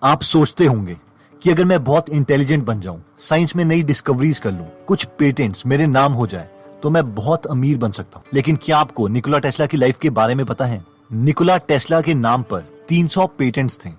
आप सोचते होंगे कि अगर मैं बहुत इंटेलिजेंट बन जाऊं, साइंस में नई डिस्कवरीज कर लूं, कुछ पेटेंट्स मेरे नाम हो जाए तो मैं बहुत अमीर बन सकता हूं। लेकिन क्या आपको निकोला टेस्ला की लाइफ के बारे में पता है? निकोला टेस्ला के नाम पर 300 पेटेंट्स थे।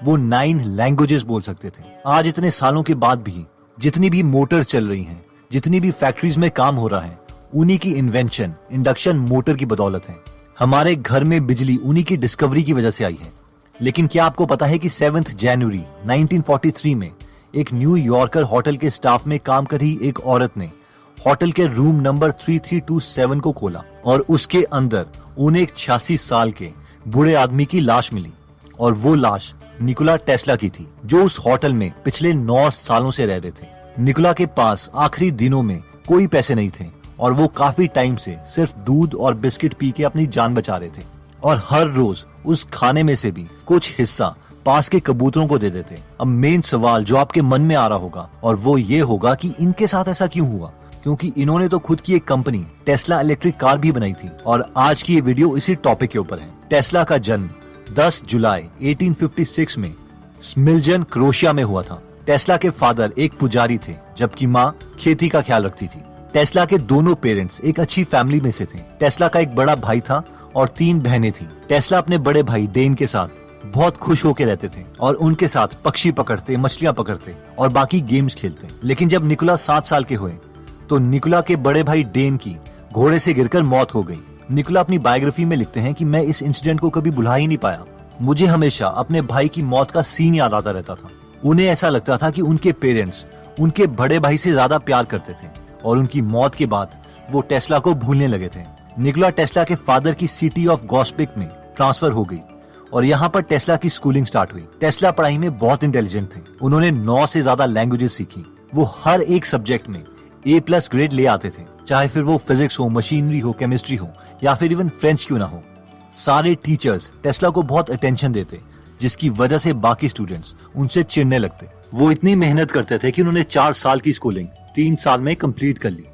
वो 9 लैंग्वेजेस बोल सकते थे। आज इतने सालों के बाद भी जितनी भी मोटर चल रही हैं, जितनी भी फैक्ट्रीज में काम हो रहा है, उन्हीं की इन्वेंशन इंडक्शन मोटर की बदौलत है। हमारे घर में बिजली उन्हीं की डिस्कवरी की वजह से आई है। लेकिन क्या आपको पता है कि 7 जनवरी 1943 में एक न्यूयॉर्कर होटल के स्टाफ में काम कर रही एक औरत ने होटल के रूम नंबर 3327 को खोला और उसके अंदर उन्हें एक 86 साल के बूढ़े आदमी की लाश मिली। और वो लाश निकोला टेस्ला की थी, जो उस होटल में पिछले 9 सालों से रह रहे थे। निकोला के पास आखिरी दिनों में कोई पैसे नहीं थे और वो काफी टाइम से सिर्फ दूध और बिस्किट पी के अपनी जान बचा रहे थे। और हर रोज उस खाने में से भी कुछ हिस्सा पास के कबूतरों को दे देते। अब मेन सवाल जो आपके मन में आ रहा होगा और वो ये होगा कि इनके साथ ऐसा क्यों हुआ, क्योंकि इन्होंने तो खुद की एक कंपनी टेस्ला इलेक्ट्रिक कार भी बनाई थी। और आज की ये वीडियो इसी टॉपिक के ऊपर है। टेस्ला का जन्म 10 जुलाई 1856 में स्मिल्जन, क्रोशिया में हुआ था। टेस्ला के फादर एक पुजारी थे, जबकि माँ खेती का ख्याल रखती थी। टेस्ला के दोनों पेरेंट्स एक अच्छी फैमिली में से थे। टेस्ला का एक बड़ा भाई था और 3 बहनें थी। टेस्ला अपने बड़े भाई डेन के साथ बहुत खुश होकर रहते थे और उनके साथ पक्षी पकड़ते, मछलियां पकड़ते और बाकी गेम्स खेलते। लेकिन जब निकोला 7 साल के हुए तो निकोला के बड़े भाई डेन की घोड़े से गिरकर मौत हो गई। निकोला अपनी बायोग्राफी में लिखते हैं कि मैं इस इंसिडेंट को कभी भुला ही नहीं पाया। मुझे हमेशा अपने भाई की मौत का सीन याद आता रहता था। उन्हें ऐसा लगता था कि उनके पेरेंट्स उनके बड़े भाई से ज्यादा प्यार करते थे और उनकी मौत के बाद वो टेस्ला को भूलने लगे थे। निकोला टेस्ला के फादर की सिटी ऑफ गॉस्पिक में ट्रांसफर हो गई और यहाँ पर टेस्ला की स्कूलिंग स्टार्ट हुई। टेस्ला पढ़ाई में बहुत इंटेलिजेंट थे। उन्होंने 9 से ज्यादा लैंग्वेजेस सीखी। वो हर एक सब्जेक्ट में A+ ग्रेड ले आते थे, चाहे फिर वो फिजिक्स हो, मशीनरी हो, केमिस्ट्री हो या फिर इवन फ्रेंच क्यों ना हो। सारे टीचर्स टेस्ला को बहुत अटेंशन देते, जिसकी वजह से बाकी स्टूडेंट्स उनसे चिढ़ने लगते। वो इतनी मेहनत करते थे कि उन्होंने 4 साल की स्कूलिंग 3 साल में कंप्लीट कर ली।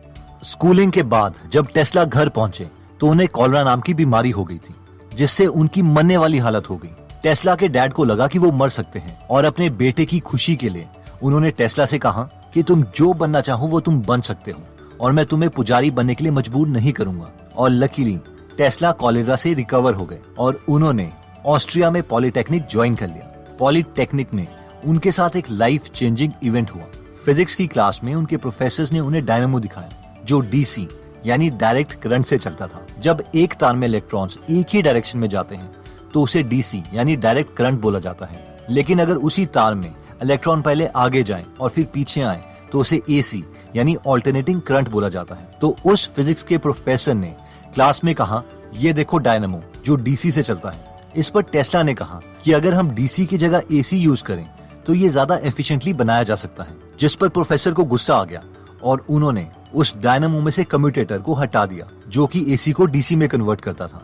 स्कूलिंग के बाद जब टेस्ला घर पहुंचे तो उन्हें कॉलरा नाम की बीमारी हो गई थी, जिससे उनकी मरने वाली हालत हो गई। टेस्ला के डैड को लगा कि वो मर सकते हैं और अपने बेटे की खुशी के लिए उन्होंने टेस्ला से कहा कि तुम जो बनना चाहो वो तुम बन सकते हो और मैं तुम्हें पुजारी बनने के लिए मजबूर नहीं करूंगा। और लकीली टेस्ला कॉलेरा से रिकवर हो गए और उन्होंने ऑस्ट्रिया में पॉलिटेक्निक ज्वाइन कर लिया। पॉलिटेक्निक में उनके साथ एक लाइफ चेंजिंग इवेंट हुआ। फिजिक्स की क्लास में उनके प्रोफेसर्स ने उन्हें डायनामो दिखाया, जो DC यानी डायरेक्ट करंट से चलता था। जब एक तार में इलेक्ट्रॉन्स एक ही डायरेक्शन में जाते हैं तो उसे DC यानी डायरेक्ट करंट बोला जाता है। लेकिन अगर उसी तार में इलेक्ट्रॉन पहले आगे जाएं और फिर पीछे आए तो उसे AC यानी ऑल्टरनेटिंग करंट बोला जाता है। तो उस फिजिक्स के प्रोफेसर ने क्लास में कहा, ये देखो डायनामो जो DC से चलता है। इस पर टेस्ला ने कहा कि अगर हम DC की जगह AC यूज करें तो ये ज्यादा एफिशिएंटली बनाया जा सकता है। जिस पर प्रोफेसर को गुस्सा आ गया और उन्होंने उस डायनामो में से कम्यूटेटर को हटा दिया, जो कि AC को DC में कन्वर्ट करता था,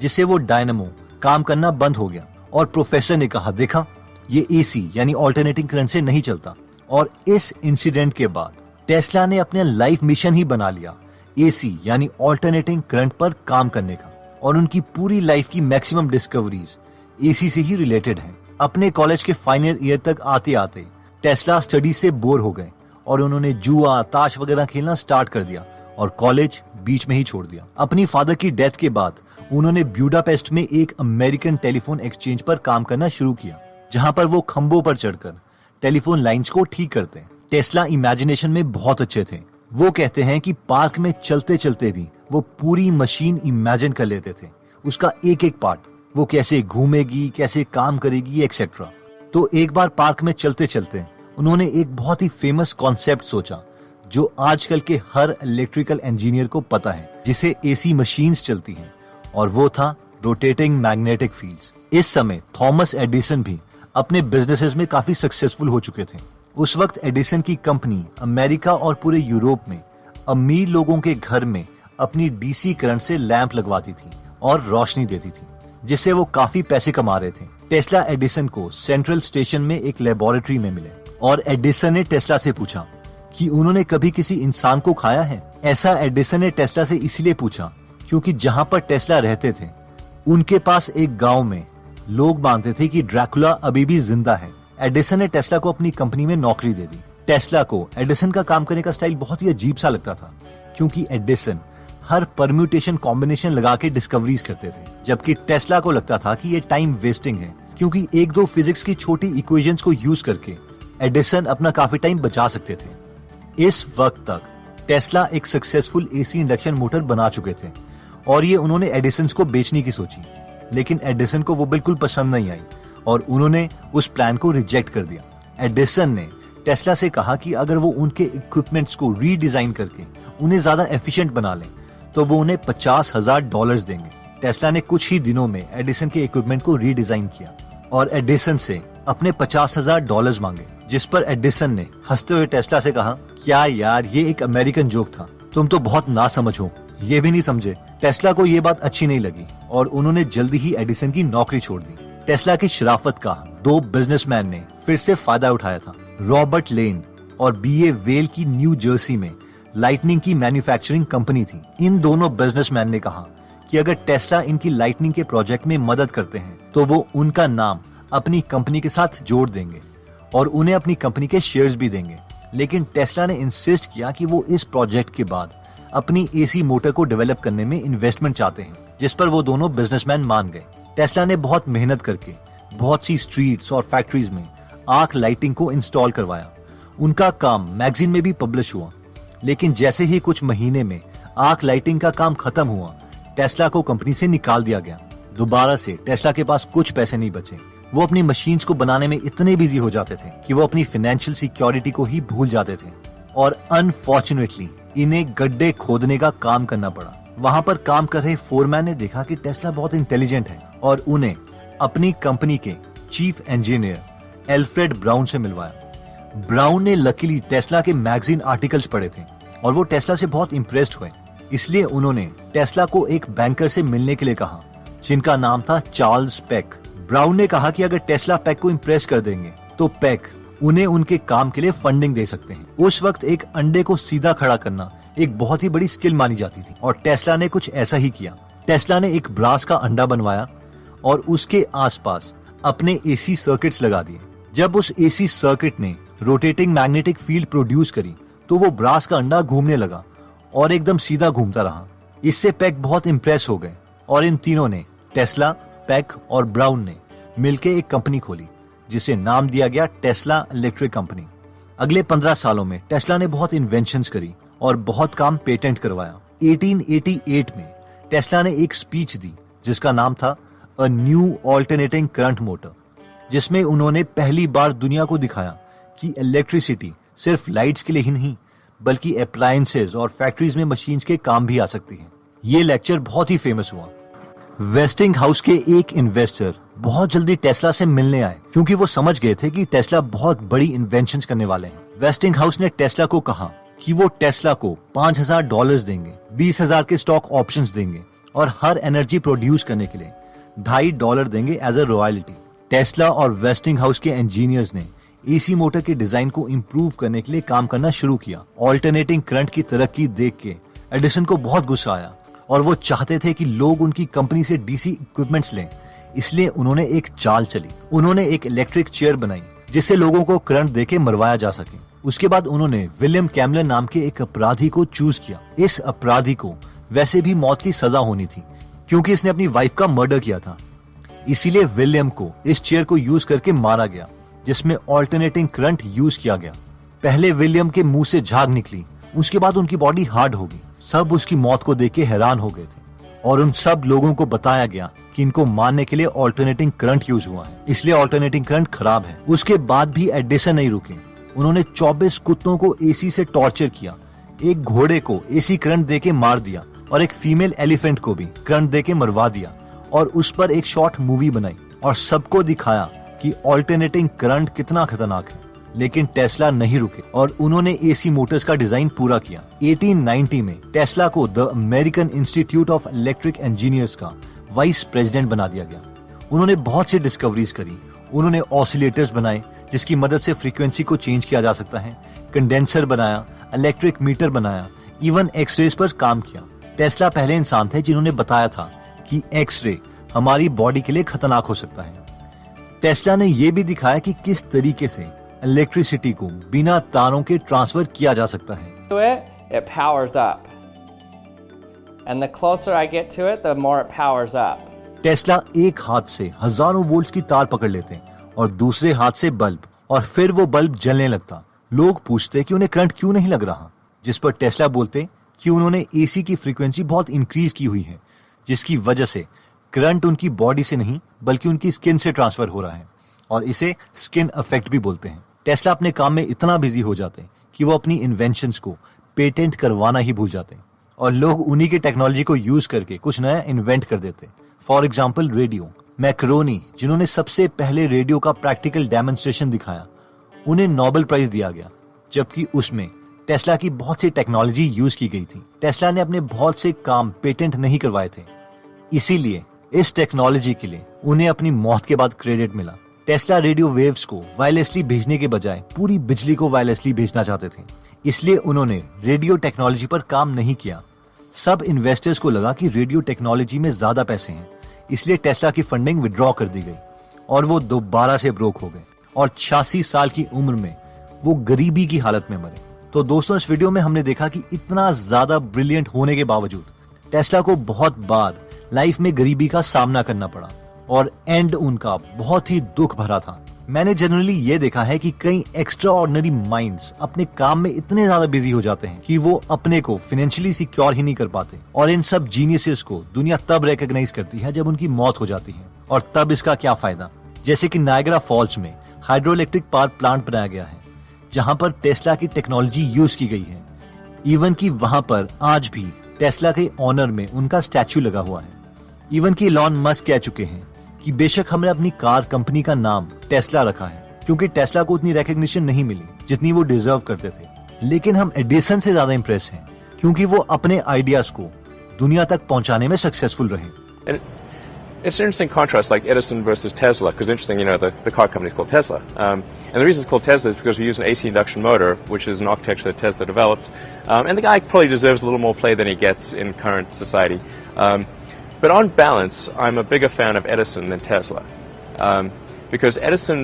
जिससे वो डायनामो काम करना बंद हो गया। और प्रोफेसर ने कहा, देखा ये AC यानी ऑल्टरनेटिंग करंट से नहीं चलता। और इस इंसिडेंट के बाद टेस्ला ने अपने लाइफ मिशन ही बना लिया AC यानी ऑल्टरनेटिंग करंट पर काम करने का। और उनकी पूरी लाइफ की मैक्सिमम डिस्कवरीज AC से ही रिलेटेड हैं। अपने कॉलेज के फाइनल ईयर तक आते आते टेस्ला स्टडी से बोर हो गए और उन्होंने जुआ, ताश वगैरह खेलना स्टार्ट कर दिया और कॉलेज बीच में ही छोड़ दिया। अपनी फादर की डेथ के बाद उन्होंने ब्यूडापेस्ट में एक अमेरिकन टेलीफोन एक्सचेंज पर काम करना शुरू किया, जहां पर वो खंभों पर चढ़कर टेलीफोन लाइंस को ठीक करते हैं। टेस्ला इमेजिनेशन में बहुत अच्छे थे। वो कहते हैं कि पार्क में चलते चलते भी वो पूरी मशीन इमेजिन कर लेते थे, उसका एक एक पार्ट, वो कैसे घूमेगी, कैसे काम करेगी, एक्सेट्रा। तो एक बार पार्क में चलते चलते उन्होंने एक बहुत ही फेमस कॉन्सेप्ट सोचा, जो आजकल के हर इलेक्ट्रिकल इंजीनियर को पता है, जिसे AC मशीन्स चलती हैं, और वो था रोटेटिंग मैग्नेटिक फील्ड्स। इस समय थॉमस एडिसन भी अपने बिजनेसेस में काफी सक्सेसफुल हो चुके थे। उस वक्त एडिसन की कंपनी अमेरिका और पूरे यूरोप में अमीर लोगों के घर में अपनी DC करंट से लैंप लगवाती थी और रोशनी देती थी, जिससे वो काफी पैसे कमा रहे थे। टेस्ला एडिसन को सेंट्रल स्टेशन में एक लेबोरेटरी में मिले और एडिसन ने टेस्ला से पूछा कि उन्होंने कभी किसी इंसान को खाया है। ऐसा एडिसन ने टेस्ला से इसलिए पूछा क्योंकि जहां पर टेस्ला रहते थे उनके पास एक गांव में लोग मानते थे कि ड्रैकुला अभी भी जिंदा है। एडिसन ने टेस्ला को अपनी कंपनी में नौकरी दे दी। टेस्ला को एडिसन का काम करने का स्टाइल बहुत ही अजीब सा लगता था, क्योंकि एडिसन हर परम्यूटेशन कॉम्बिनेशन लगा के डिस्कवरीज करते थे, जबकि टेस्ला को लगता था कि ये टाइम वेस्टिंग है, क्योंकि एक दो फिजिक्स की छोटी इक्वेशंस को यूज करके एडिसन अपना काफी टाइम बचा सकते थे। इस वक्त तक टेस्ला एक सक्सेसफुल एसी इंडक्शन मोटर बना चुके थे और ये उन्होंने एडिसन को बेचने की सोची, लेकिन एडिसन को वो बिल्कुल पसंद नहीं आई और उन्होंने उस प्लान को रिजेक्ट कर दिया। एडिसन ने टेस्ला से कहा कि अगर वो उनके इक्विपमेंट्स को रीडिजाइन करके उन्हें ज्यादा एफिशिएंट बना लें तो वो उन्हें $50,000 देंगे। टेस्ला ने कुछ ही दिनों में एडिसन के इक्विपमेंट को रीडिजाइन किया और एडिसन से अपने $50,000 मांगे, जिस पर एडिसन ने हंसते हुए टेस्ला से कहा, क्या यार, ये एक अमेरिकन जोक था, तुम तो बहुत नासमझ हो, ये भी नहीं समझे। टेस्ला को ये बात अच्छी नहीं लगी और उन्होंने जल्दी ही एडिसन की नौकरी छोड़ दी। टेस्ला की शराफत का दो बिजनेसमैन ने फिर से फायदा उठाया था। रॉबर्ट लेन और बीए वेल की न्यू जर्सी में लाइटनिंग की मैन्युफैक्चरिंग कंपनी थी। इन दोनों बिजनेसमैन ने कहा कि अगर टेस्ला इनकी लाइटनिंग के प्रोजेक्ट में मदद करते हैं तो वो उनका नाम अपनी कंपनी के साथ जोड़ देंगे और उन्हें अपनी कंपनी के शेयर्स भी देंगे। लेकिन टेस्ला ने इंसिस्ट किया कि वो इस प्रोजेक्ट के बाद अपनी एसी मोटर को डेवलप करने में इन्वेस्टमेंट चाहते हैं, जिस पर वो दोनों बिजनेसमैन मान गए। टेस्ला ने बहुत मेहनत करके बहुत सी स्ट्रीट्स और फैक्ट्रीज में आर्क लाइटिंग को इंस्टॉल करवाया। उनका काम मैगजीन में भी पब्लिश हुआ, लेकिन जैसे ही कुछ महीने में आर्क लाइटिंग का काम खत्म हुआ, टेस्ला को कंपनी से निकाल दिया गया। दोबारा से टेस्ला के पास कुछ पैसे नहीं बचे। वो अपनी मशीन्स को बनाने में इतने बिजी हो जाते थे कि वो अपनी फाइनेंशियल सिक्योरिटी को ही भूल जाते थे और अनफॉर्चुनेटली इन्हें गड्ढे खोदने का काम करना पड़ा। वहां पर काम कर रहे फोरमैन ने देखा कि टेस्ला बहुत इंटेलिजेंट है और उन्हें अपनी कंपनी के चीफ इंजीनियर एल्फ्रेड ब्राउन से मिलवाया। ब्राउन ने लकीली टेस्ला के मैगजीन आर्टिकल्स पढ़े थे और वो टेस्ला से बहुत इम्प्रेस्ड हुए, इसलिए उन्होंने टेस्ला को एक बैंकर से मिलने के लिए कहा, जिनका नाम था चार्ल्स पेक। ब्राउन ने कहा कि अगर टेस्ला पेक को इम्प्रेस कर देंगे तो पेक उन्हें उनके काम के लिए फंडिंग दे सकते हैं। उस वक्त एक अंडे को सीधा खड़ा करना एक बहुत ही बड़ी स्किल मानी जाती थी और टेस्ला ने कुछ ऐसा ही किया। टेस्ला ने एक ब्रास का अंडा बनवाया और उसके आसपास अपने एसी सर्किट्स लगा दिए। जब उस एसी सर्किट ने रोटेटिंग मैग्नेटिक फील्ड प्रोड्यूस करी तो वो ब्रास का अंडा घूमने लगा और एकदम सीधा घूमता रहा। इससे पेक बहुत इम्प्रेस हो गए और इन तीनों ने, टेस्ला, पेक और ब्राउन ने मिलकर एक कंपनी खोली जिसे नाम दिया गया टेस्ला इलेक्ट्रिक कंपनी। अगले 15 सालों में टेस्ला ने बहुत इन्वेंशंस करी और बहुत काम पेटेंट करवाया। 1888 में टेस्ला ने एक स्पीच दी जिसका नाम था a new alternating current motor, जिसमें उन्होंने पहली बार दुनिया को दिखाया कि इलेक्ट्रिसिटी सिर्फ लाइट्स के लिए ही नहीं बल्कि अप्लायंसेज और फैक्ट्रीज में मशीन्स के काम भी आ सकती है। ये लेक्चर बहुत ही फेमस हुआ। वेस्टिंग हाउस के एक इन्वेस्टर बहुत जल्दी टेस्ला से मिलने आए क्योंकि वो समझ गए थे कि टेस्ला बहुत बड़ी इन्वेंशंस करने वाले हैं। वेस्टिंग हाउस ने टेस्ला को कहा कि वो टेस्ला को $5,000 देंगे, 20,000 के स्टॉक ऑप्शंस देंगे और हर एनर्जी प्रोड्यूस करने के लिए $2.5 देंगे एज अ रॉयल्टी। टेस्ला और वेस्टिंग हाउस के इंजीनियर्स ने एसी मोटर के डिजाइन को इम्प्रूव करने के लिए काम करना शुरू किया। ऑल्टरनेटिंग करंट की तरक्की देख के एडिसन को बहुत गुस्सा आया और वो चाहते थे कि लोग उनकी कंपनी से डीसी इक्विपमेंट्स लें, इसलिए उन्होंने एक चाल चली। उन्होंने एक इलेक्ट्रिक चेयर बनाई जिससे लोगों को करंट देके मरवाया जा सके। उसके बाद उन्होंने विलियम कैमलन नाम के एक अपराधी को चूज किया। इस अपराधी को वैसे भी मौत की सजा होनी थी क्योंकि इसने अपनी वाइफ का मर्डर किया था, इसीलिए विलियम को इस चेयर को यूज करके मारा गया जिसमें ऑल्टरनेटिंग करंट यूज किया गया। पहले विलियम के मुंह से झाग निकली, उसके बाद उनकी बॉडी हार्ड हो गई। सब उसकी मौत को देख के हैरान हो गए थे और उन सब लोगों को बताया गया कि इनको मारने के लिए ऑल्टरनेटिंग करंट यूज हुआ है, इसलिए ऑल्टरनेटिंग करंट खराब है। उसके बाद भी एडिसन नहीं रुके। उन्होंने 24 कुत्तों को एसी से टॉर्चर किया, एक घोड़े को एसी करंट देके मार दिया और एक फीमेल एलिफेंट को भी करंट देके मरवा दिया और उस पर एक शॉर्ट मूवी बनाई और सबको दिखाया कि ऑल्टरनेटिंग करंट कितना खतरनाक है। लेकिन टेस्ला नहीं रुके और उन्होंने एसी मोटर्स का डिजाइन पूरा किया। 1890 में टेस्ला को the American institute of electric engineers का वाइस प्रेसिडेंट बना दिया गया। उन्होंने बहुत सी डिस्कवरीज करी। उन्होंने ऑसिलेटर्स बनाए जिसकी मदद से फ्रीक्वेंसी को चेंज किया जा सकता है, कंडेंसर बनाया, इलेक्ट्रिक मीटर बनाया, इवन एक्सरेज पर काम किया। टेस्ला पहले इंसान थे जिन्होंने बताया था कि एक्सरे हमारी बॉडी के लिए खतरनाक हो सकता है। टेस्ला ने यह भी दिखाया कि किस तरीके से इलेक्ट्रिसिटी को बिना तारों के ट्रांसफर किया जा सकता है। It powers up. And the closer I get to it, the more it powers up. Tesla एक हाथ से हजारों वोल्ट्स की तार पकड़ लेते हैं और दूसरे हाथ से बल्ब, और फिर वो बल्ब जलने लगता। लोग पूछते कि उन्हें करंट क्यों नहीं लग रहा, जिस पर टेस्ला बोलते कि उन्होंने एसी की फ्रीक्वेंसी बहुत इंक्रीज की हुई है, जिसकी वजह से करंट उनकी बॉडी से नहीं बल्कि उनकी स्किन से ट्रांसफर हो रहा है, और इसे स्किन इफेक्ट भी बोलते हैं। टेस्ला अपने काम में इतना बिजी हो जाते हैं कि वो अपनी इन्वेंशंस को पेटेंट करवाना ही भूल जाते हैं, और लोग उन्हीं के टेक्नोलॉजी को यूज करके कुछ नया इन्वेंट कर देते। For example radio. मैकरोनी, जिन्होंने सबसे पहले रेडियो का प्रैक्टिकल डेमोन्स्ट्रेशन दिखाया, उन्हें नोबेल प्राइज दिया गया, जबकि उसमें टेस्ला की बहुत सी टेक्नोलॉजी यूज की गई थी। टेस्ला ने अपने बहुत से काम पेटेंट नहीं करवाए थे, इसीलिए इस टेक्नोलॉजी के लिए उन्हें अपनी मौत के बाद क्रेडिट मिला। टेस्ला रेडियो वेव्स को वायरलेसली भेजने के बजाय पूरी बिजली को वायरलेसली भेजना चाहते थे, इसलिए उन्होंने रेडियो टेक्नोलॉजी पर काम नहीं किया। सब इन्वेस्टर्स को लगा कि रेडियो टेक्नोलॉजी में ज्यादा पैसे हैं, इसलिए टेस्ला की फंडिंग विड्रॉ कर दी गई और वो दोबारा से ब्रोक हो गए, और 86 साल की उम्र में वो गरीबी की हालत में मरे। तो दोस्तों, इस वीडियो में हमने देखा कि इतना ज्यादा ब्रिलियंट होने के बावजूद टेस्ला को बहुत बार लाइफ में गरीबी का सामना करना पड़ा, और एंड उनका बहुत ही दुख भरा था। मैंने जनरली ये देखा है कि कई एक्स्ट्रा ऑर्डिनरी माइंड्स अपने काम में इतने ज्यादा बिजी हो जाते हैं कि वो अपने को फाइनेंशियली सिक्योर ही नहीं कर पाते, और इन सब जीनियसेस को दुनिया तब रिकॉग्नाइज करती है जब उनकी मौत हो जाती है, और तब इसका क्या फायदा। जैसे कि नायग्रा फॉल्स में हाइड्रो इलेक्ट्रिक पावर प्लांट बनाया गया है, जहाँ पर टेस्ला की टेक्नोलॉजी यूज की गई है। इवन की वहां पर आज भी टेस्ला के ऑनर में उनका स्टैचू लगा हुआ है। इवन की इलॉन मस्क कह चुके हैं कि बेशक हमने अपनी कार कंपनी का नाम टेस्ला रखा है, क्योंकि टेस्ला को उतनी रिकॉग्निशन नहीं मिली जितनी वो डिजर्व करते थे, लेकिन हम एडिसन से ज्यादा इंप्रेस हैं, क्योंकि वो अपने आइडियाज को दुनिया तक पहुंचाने में सक्सेसफुल रहे। It's an interesting contrast, like Edison versus Tesla, because interesting, the car company is called Tesla. And the reason it's called Tesla is because we use an AC induction motor, which is an architecture that Tesla developed. And the guy probably deserves a little more play than he gets in current society. But on balance, I'm a bigger fan of Edison than Tesla. Because Edison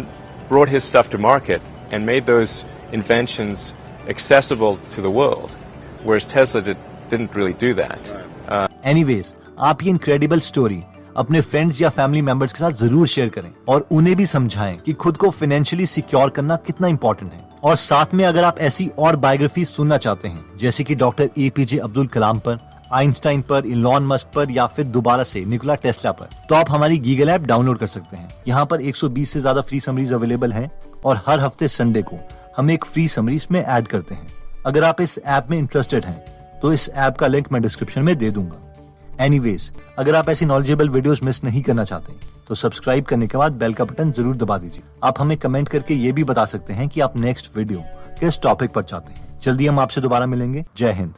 brought his stuff to market and made those inventions accessible to the world, whereas Tesla didn't really do that. Anyways, आप ये incredible story अपने friends या family members के साथ जरूर share करें, और उन्हें भी समझाएं कि खुद को फाइनेंशियली सिक्योर करना कितना इंपॉर्टेंट है। और साथ में अगर आप ऐसी और बायोग्राफी सुनना चाहते हैं, जैसे कि डॉक्टर एपीजे अब्दुल कलाम पर, आइंस्टाइन पर, इलॉन मस्क पर, या फिर दोबारा से निकोला टेस्ला पर, तो आप हमारी गीगल ऐप डाउनलोड कर सकते हैं। यहाँ पर 120 से ज्यादा फ्री समरीज अवेलेबल हैं, और हर हफ्ते संडे को हम एक फ्री समरी इसमें ऐड करते हैं। अगर आप इस ऐप में इंटरेस्टेड हैं, तो इस ऐप का लिंक मैं डिस्क्रिप्शन में दे दूंगा। एनीवेज, अगर आप ऐसी नॉलेजेबल वीडियोस मिस नहीं करना चाहते, तो सब्सक्राइब करने के बाद बेल का बटन जरूर दबा दीजिए। आप हमें कमेंट करके ये भी बता सकते हैं कि आप नेक्स्ट वीडियो किस टॉपिक पर चाहते हैं। जल्दी हम आपसे दोबारा मिलेंगे। जय हिंद।